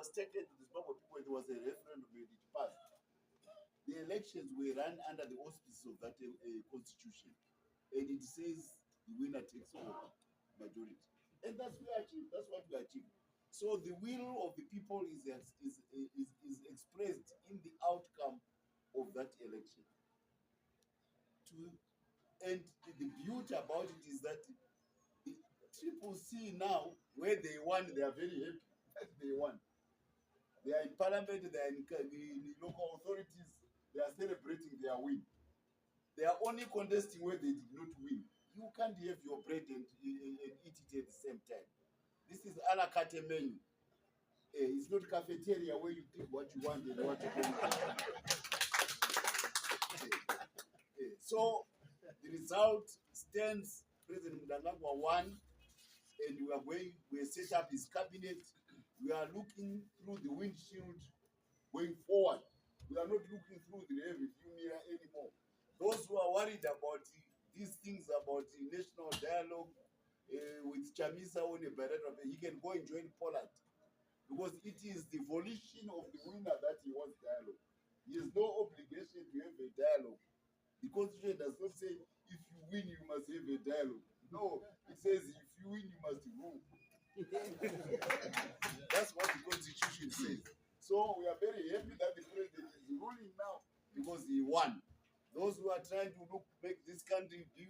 was taken to the Zimbabwe people, there was a referendum and it passed. The elections were run under the auspices of that constitution, and it says the winner takes all majority, and that's what we achieved. That's what we achieved. So the will of the people is expressed in the outcome of that election. And the beauty about it is that the people see now where they won, they are very happy that they won. They are in parliament, they are in the local authorities, they are celebrating their win. They are only contesting where they did not win. You can't have your bread and eat it at the same time. This is a la carte menu. It's not cafeteria where you pick what you want and what you don't want. So the result stands. President Mutsvangwa won, and we set up his cabinet. We are looking through the windshield going forward. We are not looking through the rearview mirror anymore. Those who are worried about these things, about the national dialogue with Chamisa on a bilateral, he can go and join Polad, because it is the volition of the winner that he wants dialogue. He has no obligation to have a dialogue. The constitution does not say if you win you must have a dialogue. No, it says if you win you must rule. That's what the constitution says. So we are very happy that the president is ruling now because he won. Those who are trying to make this country do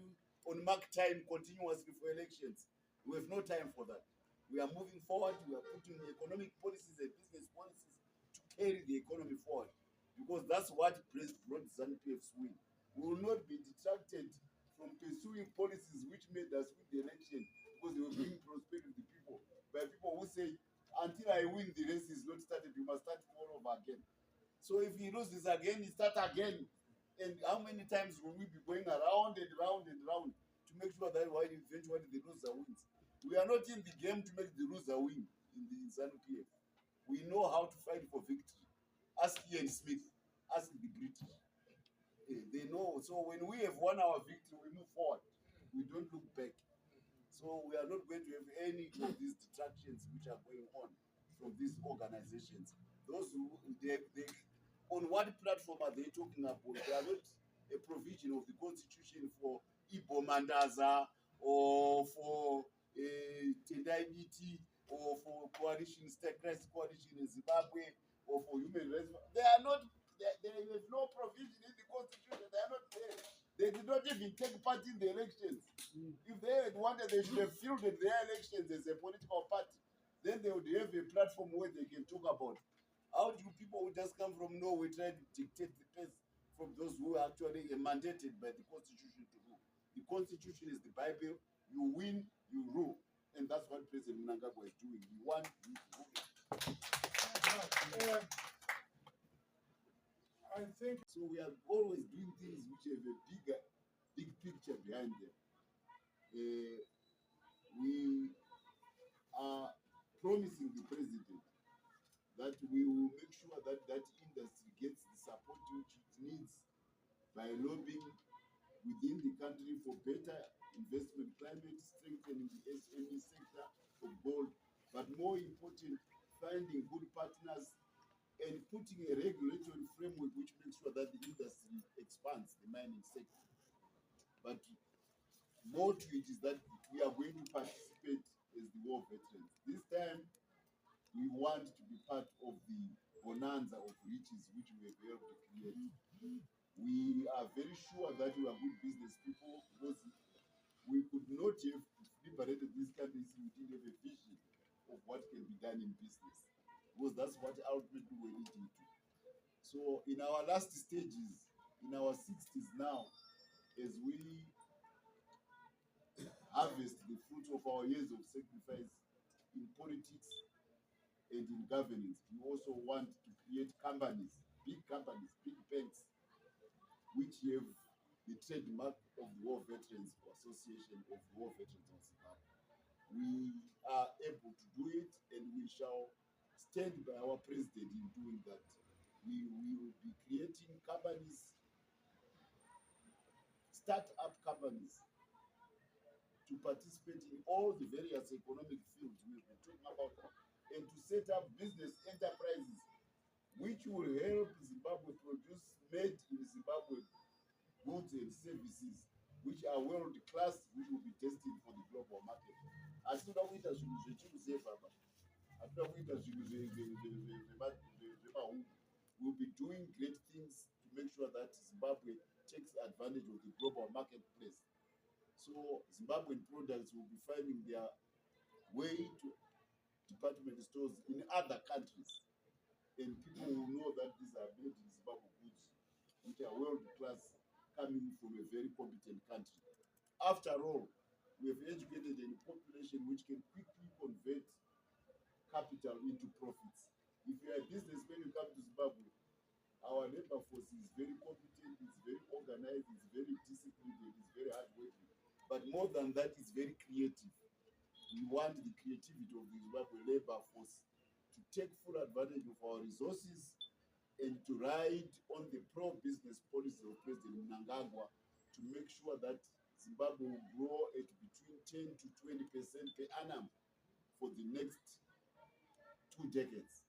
on mark time continuously for elections, we have no time for that. We are moving forward. We are putting economic policies and business policies to carry the economy forward, because that's what brought ZANU-PF's win. We will not be detracted from pursuing policies which made us win the election, because they will bring prosperity to the people, by people who say, until I win, the race is not started, you must start all over again. So if he loses again, he start again. And how many times will we be going around and round and round to make sure that eventually the loser wins? We are not in the game to make the loser win in the ZANU-PF. We know how to fight for victory. Ask Ian Smith, ask the British. They know. So when we have won our victory, we move forward. We don't look back. So we are not going to have any of these distractions which are going on from these organizations. Those who on what platform are they talking about? They are not a provision of the constitution for Igbo Mandaza or for Tendai or for coalition, state Christ coalition in Zimbabwe or for human rights. They are not. There is no provision in the constitution. They are not there. They did not even take part in the elections. If they had wanted, they should have fielded their elections as a political party. Then they would have a platform where they can talk about. How do people who just come from nowhere try to dictate the pace from those who are actually mandated by the constitution to rule? The constitution is the Bible. You win, you rule. And that's what President Mnangagwa is doing. He won, he's ruling. I think so. We are always doing things which have a big picture behind them. We are promising the president that we will make sure that that industry gets the support which it needs by lobbying within the country for better investment climate, strengthening the SME sector of gold, but more important, finding good partners and putting a regulatory framework which makes sure that the industry expands, the mining sector. But more to it is that we are going to participate as the war veterans. This time, we want to be part of the bonanza of riches which we have helped to create. We are very sure that we are good business people, because we could not have liberated this country if we didn't have a vision of what can be done in business, because that's what ultimately we're leading to. So in our last stages, in our 60s now, as we harvest the fruit of our years of sacrifice in politics and in governance, we also want to create companies, big banks, which have the trademark of the War Veterans Association of War Veterans of Zimbabwe. We are able to do it, and we shall stand by our president in doing that. We will be creating companies, start-up companies, to participate in all the various economic fields we've been talking about, and to set up business enterprises will be doing great things to make sure that Zimbabwe takes advantage of the global marketplace. So Zimbabwean products will be finding their way to department stores in other countries. And people will know that these are made in Zimbabwe goods, which are world class, coming from a very competent country. After all, we have educated a population which can quickly convert capital into profits. If you are a businessman, you come to Zimbabwe, our labor force is very competent, it's very organized, it's very disciplined, and it's very hardworking. But more than that, it's very creative. We want the creativity of the Zimbabwe labor force to take full advantage of our resources and to ride on the pro-business policy of President Mnangagwa to make sure that Zimbabwe will grow at between 10 to 20% per annum for the next 2 decades.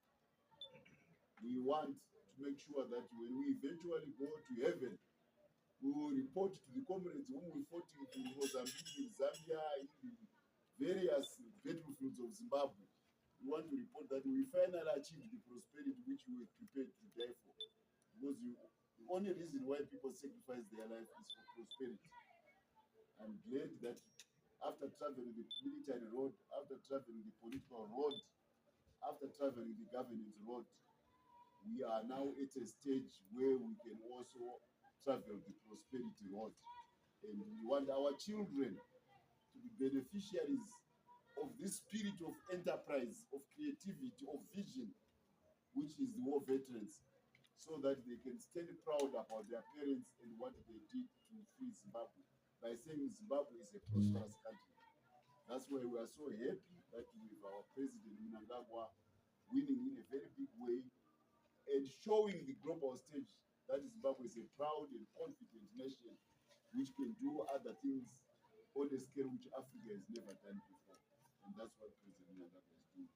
We want to make sure that when we eventually go to heaven, we will report to the comrades whom we fought with in Mozambique, in Zambia, in the various battlefields of Zimbabwe. We want to report that we finally achieved the prosperity which we were prepared to die for. Because the only reason why people sacrifice their life is for prosperity. I'm glad that after traveling the military road, after traveling the political road, after traveling the governance road, we are now at a stage where we can also travel the prosperity road. And we want our children to be beneficiaries of this spirit of enterprise, of creativity, of vision, which is the war veterans, so that they can stand proud about their parents and what they did to free Zimbabwe by saying Zimbabwe is a prosperous country. That's why we are so happy that we have our President Mnangagwa winning in a very big way and showing the global stage that Zimbabwe is a proud and confident nation which can do other things on a scale which Africa has never done before. And that's what President Mnangagwa is doing.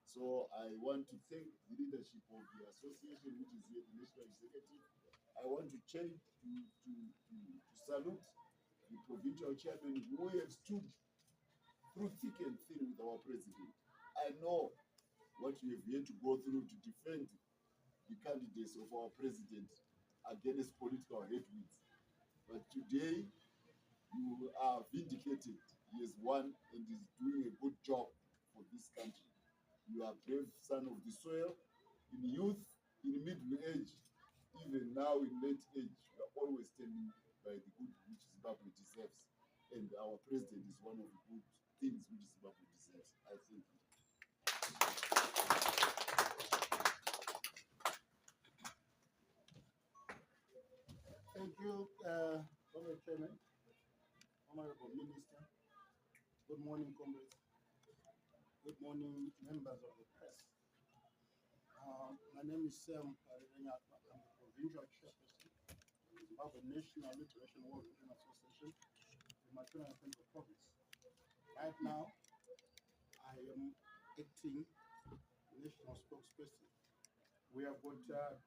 So I want to thank the leadership of the association, which is here, the National Executive. I want to salute the provincial chairman who have stood through thick and thin with our president. I know what you have had to go through to defend the candidates of our president against political headwinds. But today, you are vindicated. He has won and is doing a good job for this country. You are a brave son of the soil, in youth, in middle age, even now in late age. You are always standing by the good which Zimbabwe deserves. And our president is one of the good things which Zimbabwe deserves. I thank you. Thank you, Honorable Chairman, Honorable Minister. Good morning, comrades. Good morning, members of the press. My name is Sam Parirenyatwa. I'm the provincial chairperson of the Zimbabwe National Liberation War Veteran Association in Matuna Central Province. Right now, I am acting national spokesperson. We have got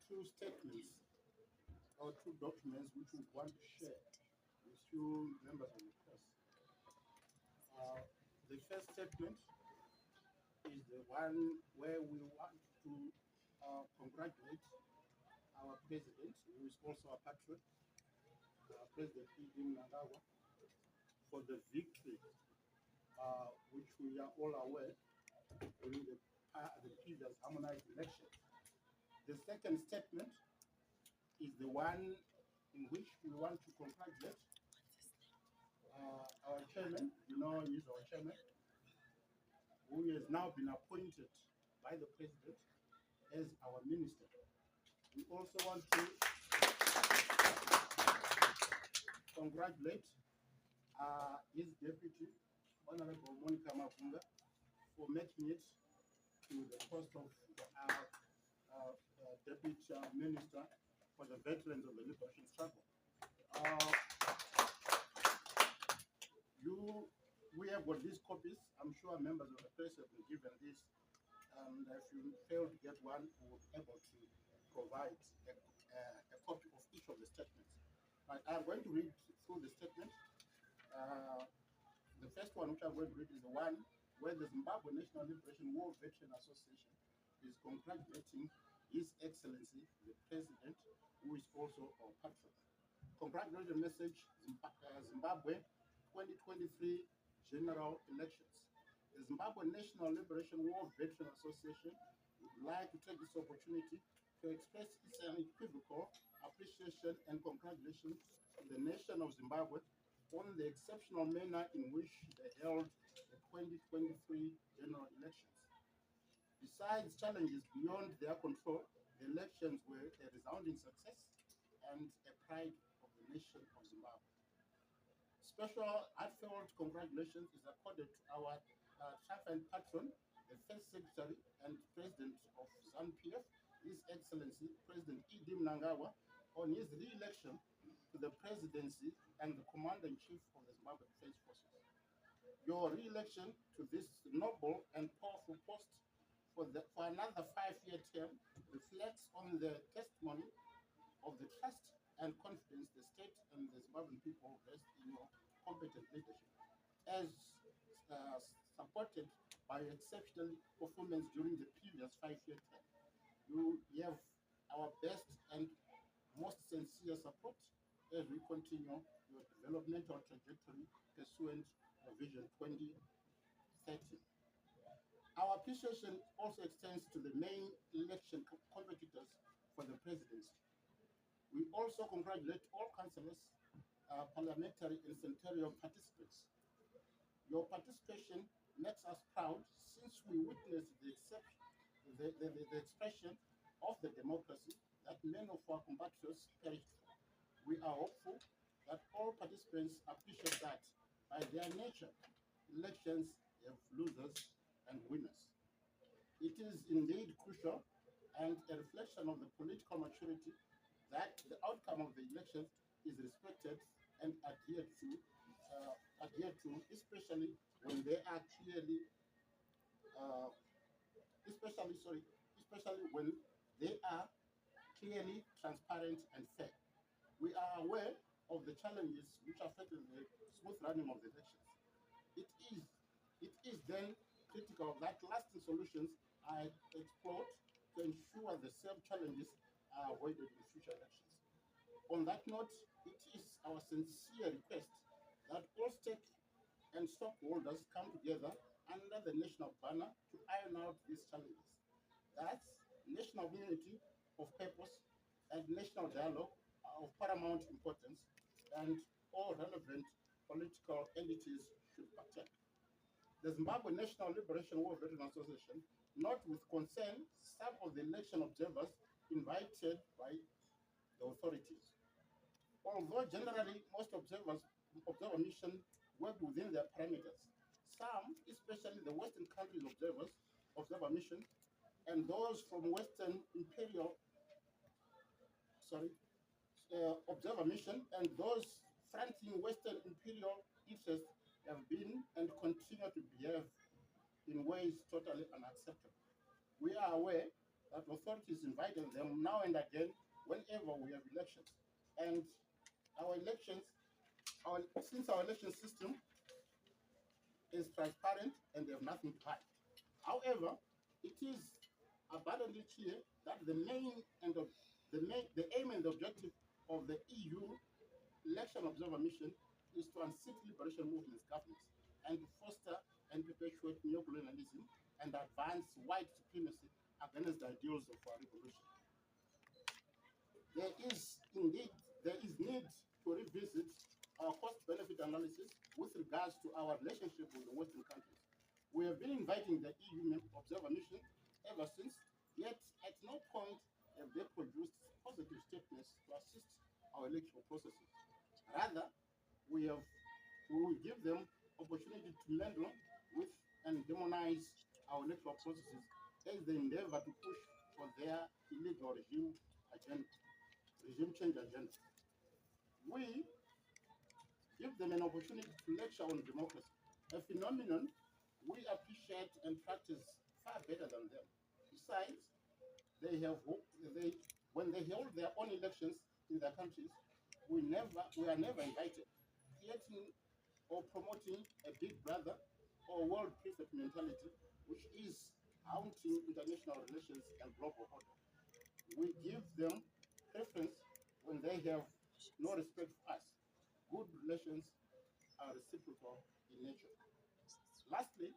2 statements or 2 documents which we want to share with you members of the press. The first statement is the one where we want to congratulate our president, who is also a patriot, President Mnangagwa, for the victory which we are all aware during the previous harmonized election. The second statement is the one in which we want to congratulate our chairman. You know, he is our chairman, who has now been appointed by the president as our minister. We also want to congratulate his deputy, Honorable Monica Mapunga, for making it to the post of deputy minister for the veterans of the liberation struggle. We have got these copies. I'm sure members of the press have been given this. And if you fail to get one, we will be able to provide a copy of each of the statements. But I'm going to read through the statement. The first one which I'm going to read is the one where the Zimbabwe National Liberation War Veteran Association congratulating His Excellency, the President, who is also our patron. Congratulations message, Zimbabwe 2023 general elections. The Zimbabwe National Liberation War Veteran Association would like to take this opportunity to express its unequivocal appreciation and congratulations to the nation of Zimbabwe on the exceptional manner in which they held the 2023 general elections. Besides challenges beyond their control, the elections were a resounding success and a pride of the nation of Zimbabwe. Special heartfelt congratulations is accorded to our triumphant patron, the first secretary and president of ZANU-PF, His Excellency President Idi Mnangagwa, on his re-election to the presidency and the commander-in-chief of the Zimbabwe Defense Forces. Your re-election to this noble and powerful post for another 5-year term reflects on the testimony of the trust and confidence the state and the Zimbabwean people rest in your competent leadership, as supported by exceptional performance during the previous 5-year term. You have our best and most sincere support as we continue your developmental trajectory pursuant to Vision 2030. Our appreciation also extends to the main election competitors for the presidency. We also congratulate all councillors, parliamentary and senatorial participants. Your participation makes us proud since we witnessed the expression of the democracy that many of our compatriots perished for. We are hopeful that all participants appreciate that, by their nature, elections have losers and winners. It is indeed crucial and a reflection of the political maturity that the outcome of the elections is respected and adhered to, especially when they are especially when they are clearly transparent and fair. We are aware of the challenges which affected the smooth running of the elections. It is then critical that lasting solutions are explored to ensure the same challenges are avoided in future elections. On that note, it is our sincere request that all stake and stockholders come together under the national banner to iron out these challenges. Thus, national unity of purpose and national dialogue are of paramount importance, and all relevant political entities should partake. The Zimbabwe National Liberation War Veteran Association note with concern some of the election observers invited by the authorities. Although generally most observer missions work within their parameters, some, especially the Western countries observer mission, and those from Western observer mission, and those fronting Western imperial interests have been and continue to behave in ways totally unacceptable. We are aware that authorities invited them now and again whenever we have elections. And since our election system is transparent and they have nothing to hide. However, it is abundantly clear that the aim and the objective of the EU election observer mission is to unseat liberation movements governments and to foster and perpetuate neocolonialism and advance white supremacy against the ideals of our revolution. There is need to revisit our cost-benefit analysis with regards to our relationship with the Western countries. We have been inviting the EU observer mission ever since, yet at no point have they produced positive statements to assist our electoral processes. Rather, we will give them opportunity to meddle with and demonize our electoral processes as they endeavor to push for their illegal regime change agenda. We give them an opportunity to lecture on democracy, a phenomenon we appreciate and practice far better than them. Besides, when they hold their own elections in their countries, we are never invited, creating or promoting a big brother or world prefect mentality, which is haunting international relations and global order. We give them preference when they have no respect for us. Good relations are reciprocal in nature. Lastly,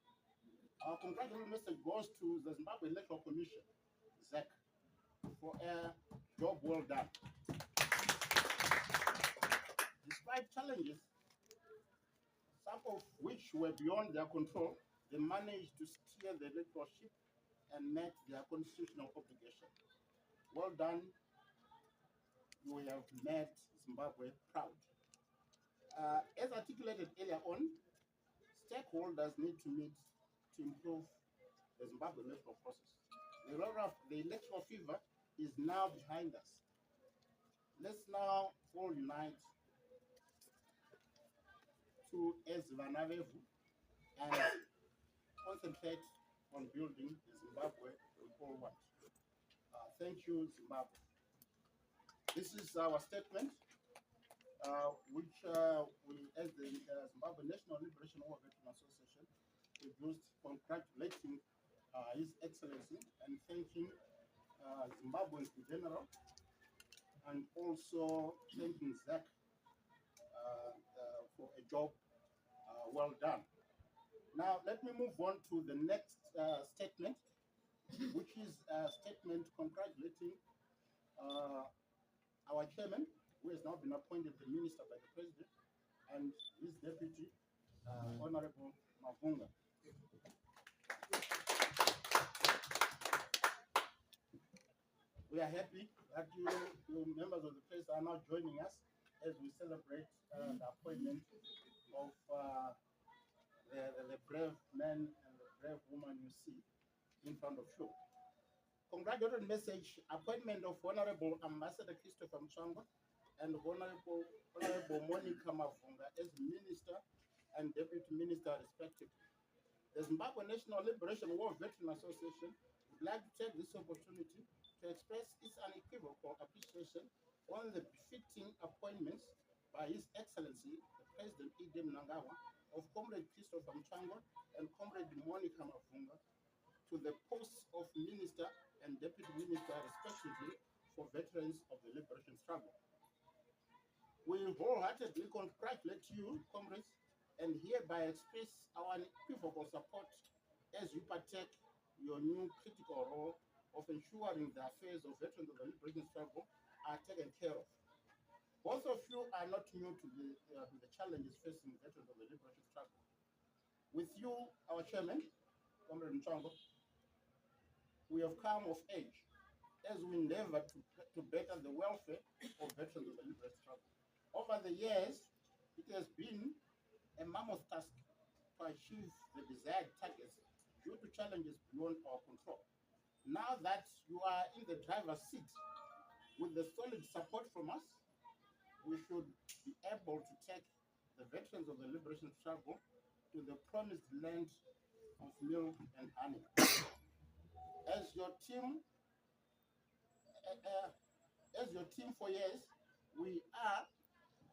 our congratulatory message goes to the Zimbabwe Electoral Commission, ZEC, for a job well done. Despite challenges, some of which were beyond their control, they managed to steer the electoral ship and met their constitutional obligation. Well done, you have made Zimbabwe proud. As articulated earlier on, stakeholders need to meet to improve the Zimbabwe electoral process. The electoral fever is now behind us. Let's now all unite to Ezvanavevu and concentrate on building the Zimbabwe we all want. Thank you, Zimbabwe. This is our statement, which we, as the Zimbabwe National Liberation War Veteran Association, produced congratulating His Excellency and thanking Zimbabweans in general, and also thanking ZAC for a job well done. Now, let me move on to the next statement, which is a statement congratulating our chairman, who has now been appointed the minister by the president, and his deputy, Honorable Mavunga. We are happy that you members of the press are now joining us as we celebrate the appointment of the brave man and the brave woman you see in front of you. Congratulatory message, appointment of Honorable Ambassador Christopher Mutsvangwa and Honorable Monica Mavunga as Minister and Deputy Minister respectively. The Zimbabwe National Liberation War Veteran Association would like to take this opportunity to express its unequivocal appreciation on the befitting appointments by His Excellency, the President E.D. Mnangagwa, of Comrade Christopher Mutsvangwa and Comrade Monica Mavunga to the posts of Minister and Deputy Minister respectively for veterans of the liberation struggle. We wholeheartedly congratulate you, comrades, and hereby express our unequivocal support as you partake your new critical role of ensuring the affairs of veterans of the liberation struggle are taken care of. Both of you are not new to the challenges facing veterans of the liberation struggle. With you, our chairman, Comrade Mutsvangwa, we have come of age as we endeavor to better the welfare of veterans of the liberation struggle. Over the years, it has been a mammoth task to achieve the desired targets due to challenges beyond our control. Now that you are in the driver's seat with the solid support from us, we should be able to take the veterans of the liberation struggle to the promised land of milk and honey. As your team for years, we are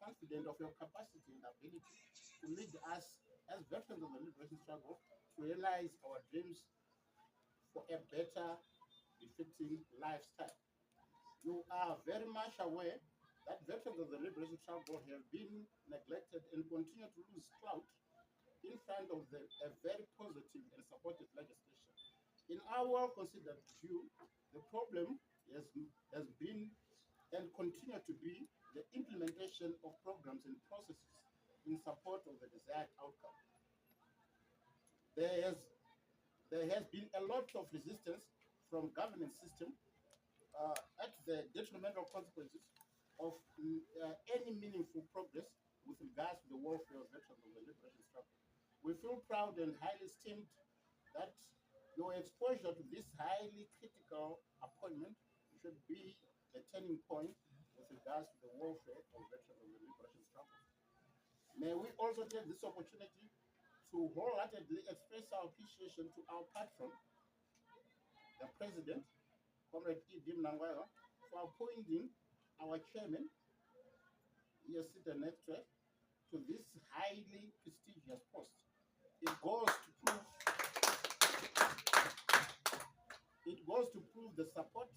confident of your capacity and ability to lead us as veterans of the liberation struggle to realize our dreams for a better, befitting lifestyle. You are very much aware that veterans of the liberation struggle have been neglected and continue to lose clout in front of a very positive and supportive legislation. In our well-considered view, the problem has been and continue to be the implementation of programs and processes in support of the desired outcome. There has been a lot of resistance from governance system at the detrimental consequences of any meaningful progress with regards to the welfare of veterans of the liberation struggle. We feel proud and highly esteemed that your exposure to this highly critical appointment should be a turning point with regards to the welfare of veterans of the liberation struggle. May we also take this opportunity to wholeheartedly express our appreciation to our patron, the President, Comrade E.D. Mnangagwa, for appointing our chairman, here seated next to us, to this highly prestigious post. It goes to prove It goes to prove the support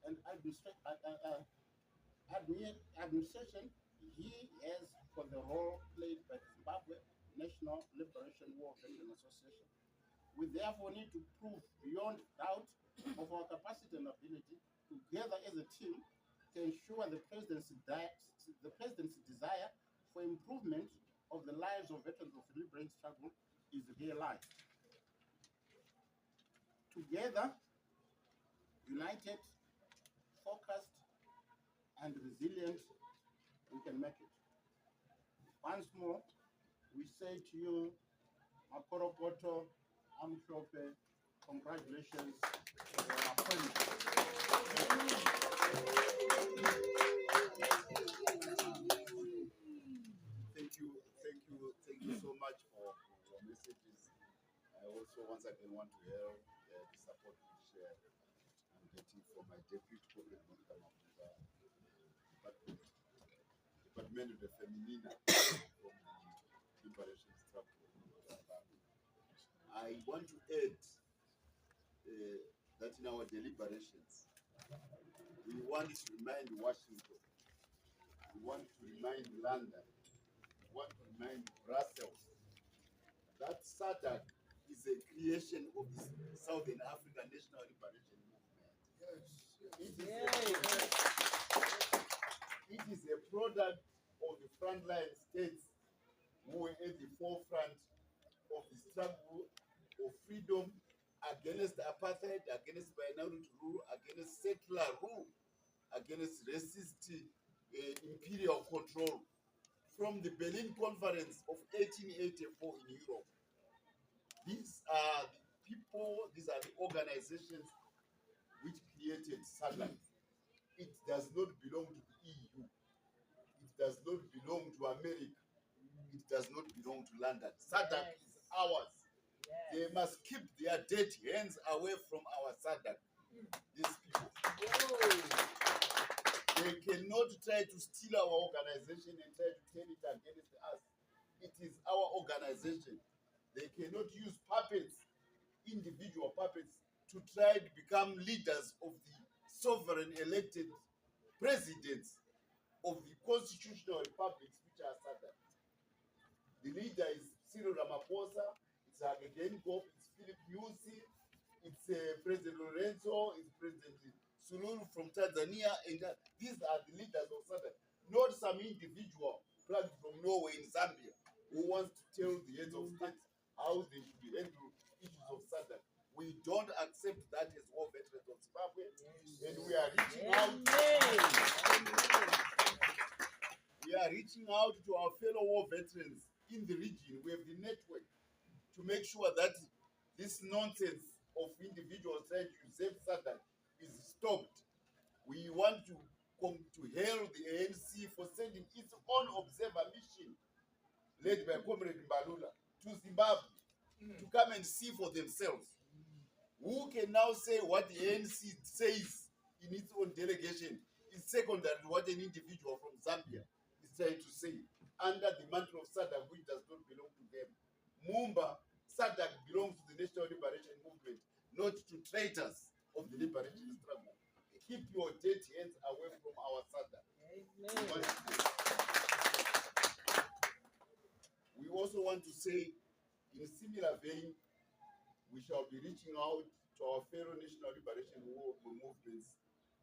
and administration he has for the role played by the Zimbabwe National Liberation War Veteran Association. We therefore need to prove beyond doubt of our capacity and ability, together as a team, to ensure the President's desire for improvement of the lives of veterans of the liberating struggle is realized. Together, united, focused, and resilient, we can make it. Once more, we say to you, Makorokoto, Amshope, congratulations for your appointment. Thank you so much for your messages. I also once again want to hail the support which I'm getting from my deputy corporate Monica Mafuta, Department of the Feminina from the Liberation Struggle. I want to add that in our deliberations, we want to remind Washington, we want to remind London, we want to remind Brussels that SADC is a creation of the Southern African National Liberation Movement. It is a product of the frontline states who were at the forefront of the struggle of freedom against apartheid, against minority rule, against settler rule, against racist imperial control. From the Berlin Conference of 1884 in Europe, these are the people, these are the organizations which created SADC. It does not belong to the EU. It does not belong to America. It does not belong to London. SADC is ours. They must keep their dirty hands away from our SADC. These people. They cannot try to steal our organization and try to turn it against us. It is our organization. They cannot use puppets, individual puppets, to try to become leaders of the sovereign elected presidents of the constitutional republics which are SADC. The leader is Cyril Ramaphosa, it's Hage Geingob, it's Philip Nyusi, it's President Lorenzo, it's President Sululu from Tanzania, and these are the leaders of SADC, not some individual plugged from Norway in Zambia who wants to tell the heads of state how they should be handling issues of SADC. We don't accept that as war veterans of Zimbabwe, and we are reaching out. We are reaching out to our fellow war veterans in the region. We have the network to make sure that this nonsense of individuals trying to usurp SADC is stopped. We want to hail the ANC for sending its own observer mission, led by Comrade Mbalula, to Zimbabwe to come and see for themselves. Who can now say what the ANC says in its own delegation is secondary to what an individual from Zambia is trying to say under the mantle of SADC, which does not belong to them. Mumba, SADC belongs to the National Liberation Movement, not to traitors of the liberation struggle. Keep your dirty hands away from our SADC. We also want to say, in a similar vein, we shall be reaching out to our fellow national liberation movements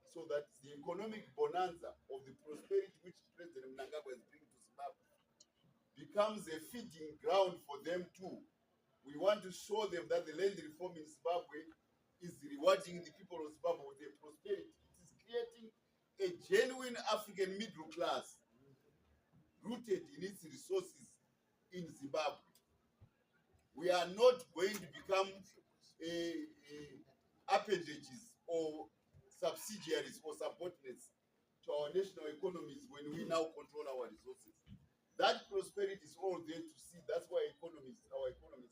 so that the economic bonanza of the prosperity which President Mnangagwa is bringing to Zimbabwe becomes a feeding ground for them too. We want to show them that the land reform in Zimbabwe is rewarding the people of Zimbabwe with their prosperity. It is creating a genuine African middle class rooted in its resources in Zimbabwe. We are not going to become appendages or subsidiaries or subordinates to our national economies when we now control our resources. That prosperity is all there to see. That's why our economies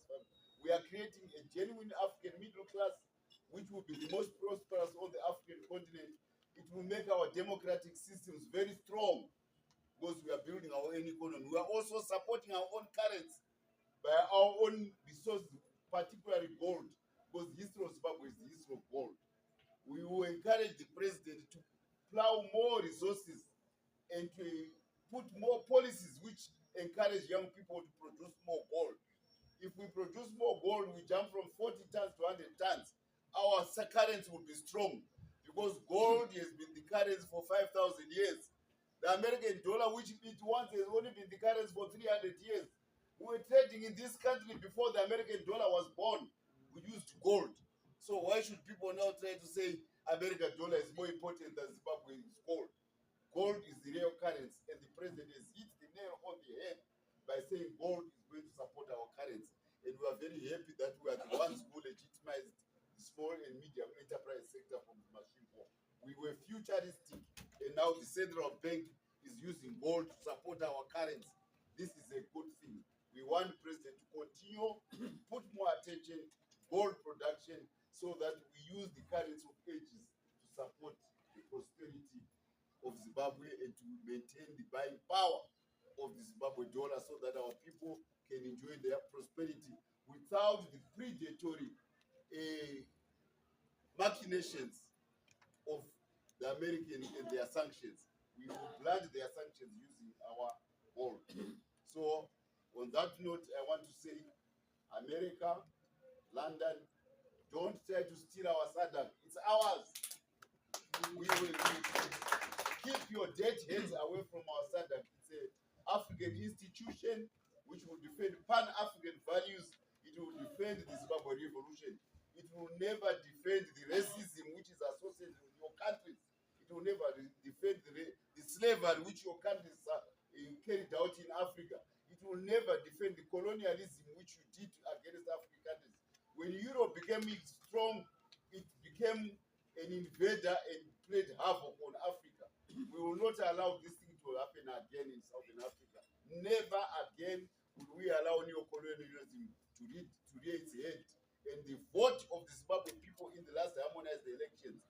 we are creating a genuine African middle class, which will be the most prosperous on the African continent. It will make our democratic systems very strong because we are building our own economy. We are also supporting our own currency by our own resources, particularly gold, because the history of Zimbabwe is the history of gold. We will encourage the president to plow more resources and to put more policies which encourage young people to produce more gold. If we produce more gold, we jump from 40 tons to 100 tons. Our currency will be strong because gold has been the currency for 5,000 years. The American dollar, which it once has only been the currency for 300 years. We were trading in this country before the American dollar was born. We used gold. So why should people now try to say American dollar is more important than Zimbabwe's gold? Gold is the real currency, and the president has hit the nail on the head by saying gold is going to support our currency. And we are very happy that we are the ones who legitimized the small and medium enterprise sector from the machine war. We were futuristic, and now the central bank is using gold to support our currency. This is a good thing. We want the president to continue, put more attention, gold production, so that we use the currency of ages to support the prosperity of Zimbabwe and to maintain the buying power of the Zimbabwe dollar so that our people can enjoy their prosperity without the predatory machinations of the American and their sanctions. We will blunt their sanctions using our gold. So on that note, I want to say America, London, don't try to steal our SADC. It's ours. We will keep your dead hands away from our SADC. It's an African institution which will defend Pan-African values. It will defend the Zimbabwe revolution. It will never defend the racism which is associated with your countries. It will never defend the slavery which your countries carried out in Africa. It will never defend the colonialism which you did against African countries. When Europe became strong, it became an invader and played havoc on Africa. We will not allow this thing to happen again in Southern Africa. Never again will we allow neocolonialism to rear its head. And the vote of the Zimbabwe people in the last harmonized elections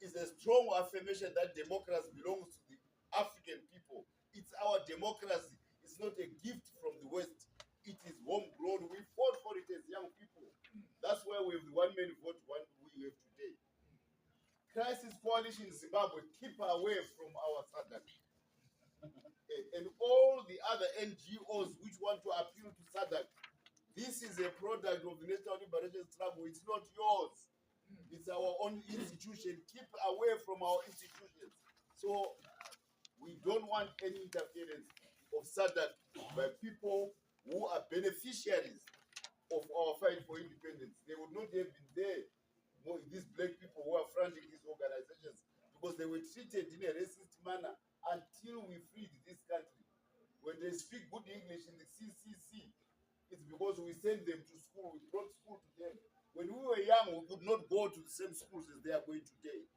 is a strong affirmation that democracy belongs to the African people. It's our democracy. It's not a gift from the West. It is homegrown. We fought for it as young people. That's why we have the one-man vote we have today. Crisis Coalition Zimbabwe, keep away from our SADC. And all the other NGOs which want to appeal to SADC, this is a product of the National Liberation Struggle. It's not yours. It's our own institution. Keep away from our institutions. So we don't want any interference of SADC by people who are beneficiaries of our fight for independence. They would not have been there, these black people who are fronting these organizations, because they were treated in a racist manner until we freed this country. When they speak good English in the CCC, it's because we sent them to school, we brought school to them. When we were young, we could not go to the same schools as they are going today,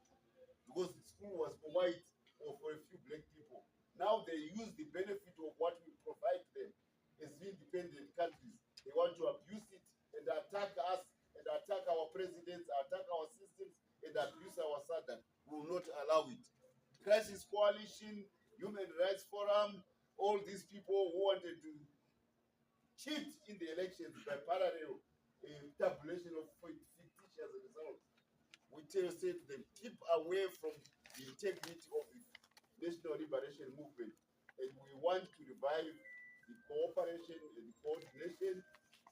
because the school was for white or for a few black people. Now they use the benefit of what we provide them as independent countries. They want to abuse it and attack us and attack our presidents, attack our systems, and abuse our SADC. We will not allow it. Crisis Coalition, Human Rights Forum, all these people who wanted to cheat in the elections by parallel tabulation of fictitious results. We say to them, keep away from the integrity of the National Liberation Movement. And we want to revive the cooperation and the coordination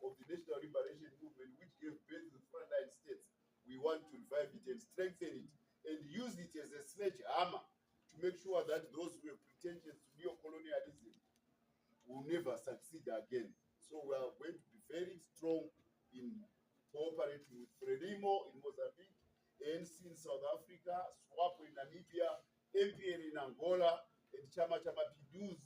of the National Liberation Movement, which gave birth to the frontline states. We want to revive it and strengthen it and use it as a sledgehammer to make sure that those who have pretensions to neo-colonialism will never succeed again. So we are going to be very strong in cooperating with Frelimo in Mozambique, ANC in South Africa, SWAPO in Namibia, MPN in Angola, and Chama Pinduzi.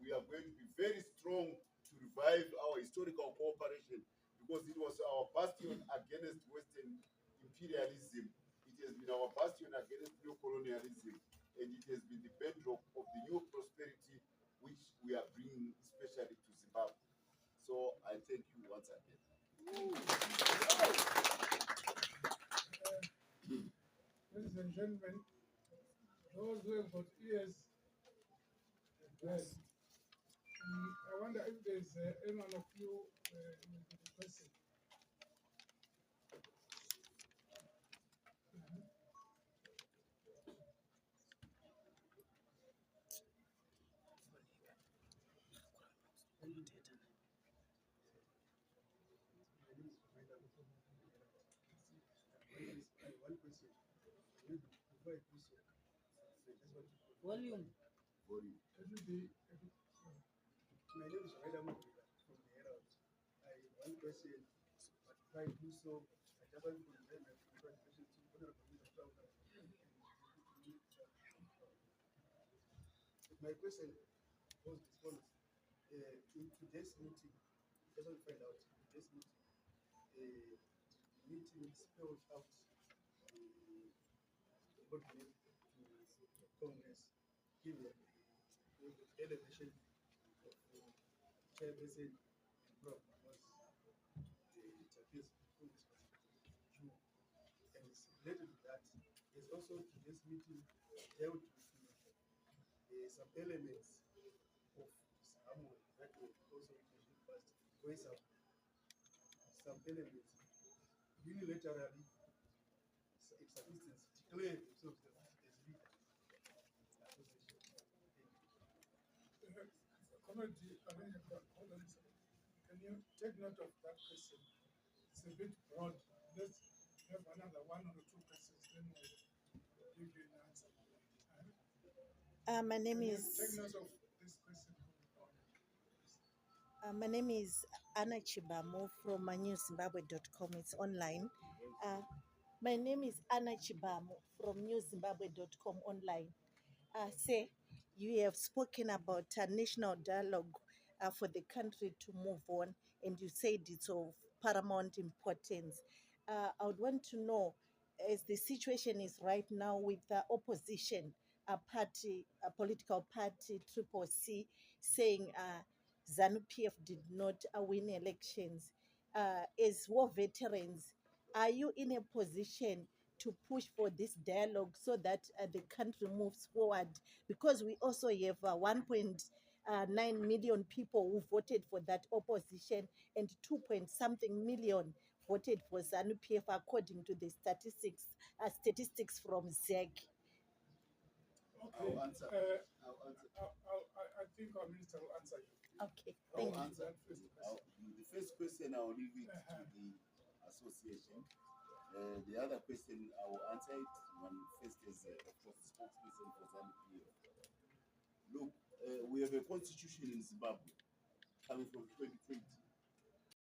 We are going to be very strong to revive our historical cooperation because it was our bastion against Western imperialism. It has been our bastion against neo-colonialism, and it has been the bedrock of the new prosperity which we are bringing, especially to Zimbabwe. So I thank you once again. Ladies and gentlemen, those who have got ears have heard. I wonder if there's any one of you with a question. One question. Maybe before I do so, I just want to Volume. Volume. Every day, My name is Raida Mugila from the Herald. One question, but before I do so, I just want to convey my congratulations to Honorable Mr. Founder. My question was as follows. In today's meeting, just want to find out, in today's meeting, meeting spelled out the roadmap to Congress, given the elevation of chairperson and Prof. because the chairperson Congress was due. And it's related to that. There's also today's meeting dealt with some elements of Samoa that were also introduced past, where some elements unilaterally, in some instance, declare themselves as leaders association. community, hold on a second. Can you take note of that question? It's a bit broad. Let's have another one or two questions, then we'll give you an answer. My name Can you is take note of this question? my name is Anna Chibamo from newzimbabwe.com. It's online. My name is Anna Chibamo from newzimbabwe.com online. Say, you have spoken about a national dialogue for the country to move on, and you said it's of paramount importance. I would want to know, as the situation is right now with the opposition, a party, a political party, Triple C, saying ZANU-PF did not win elections. As war veterans, are you in a position to push for this dialogue so that the country moves forward? Because we also have 1.9 million people who voted for that opposition, and 2 point something million voted for ZANU-PF according to the statistics from ZEG. Okay. I'll answer. I think our minister will answer you. Okay, I'll thank you. answer. That first question. The first question, I'll leave it to the association. The other question, I will answer it when first as of course, spokesperson for ZANU-PF. Look, we have a constitution in Zimbabwe coming from 2020.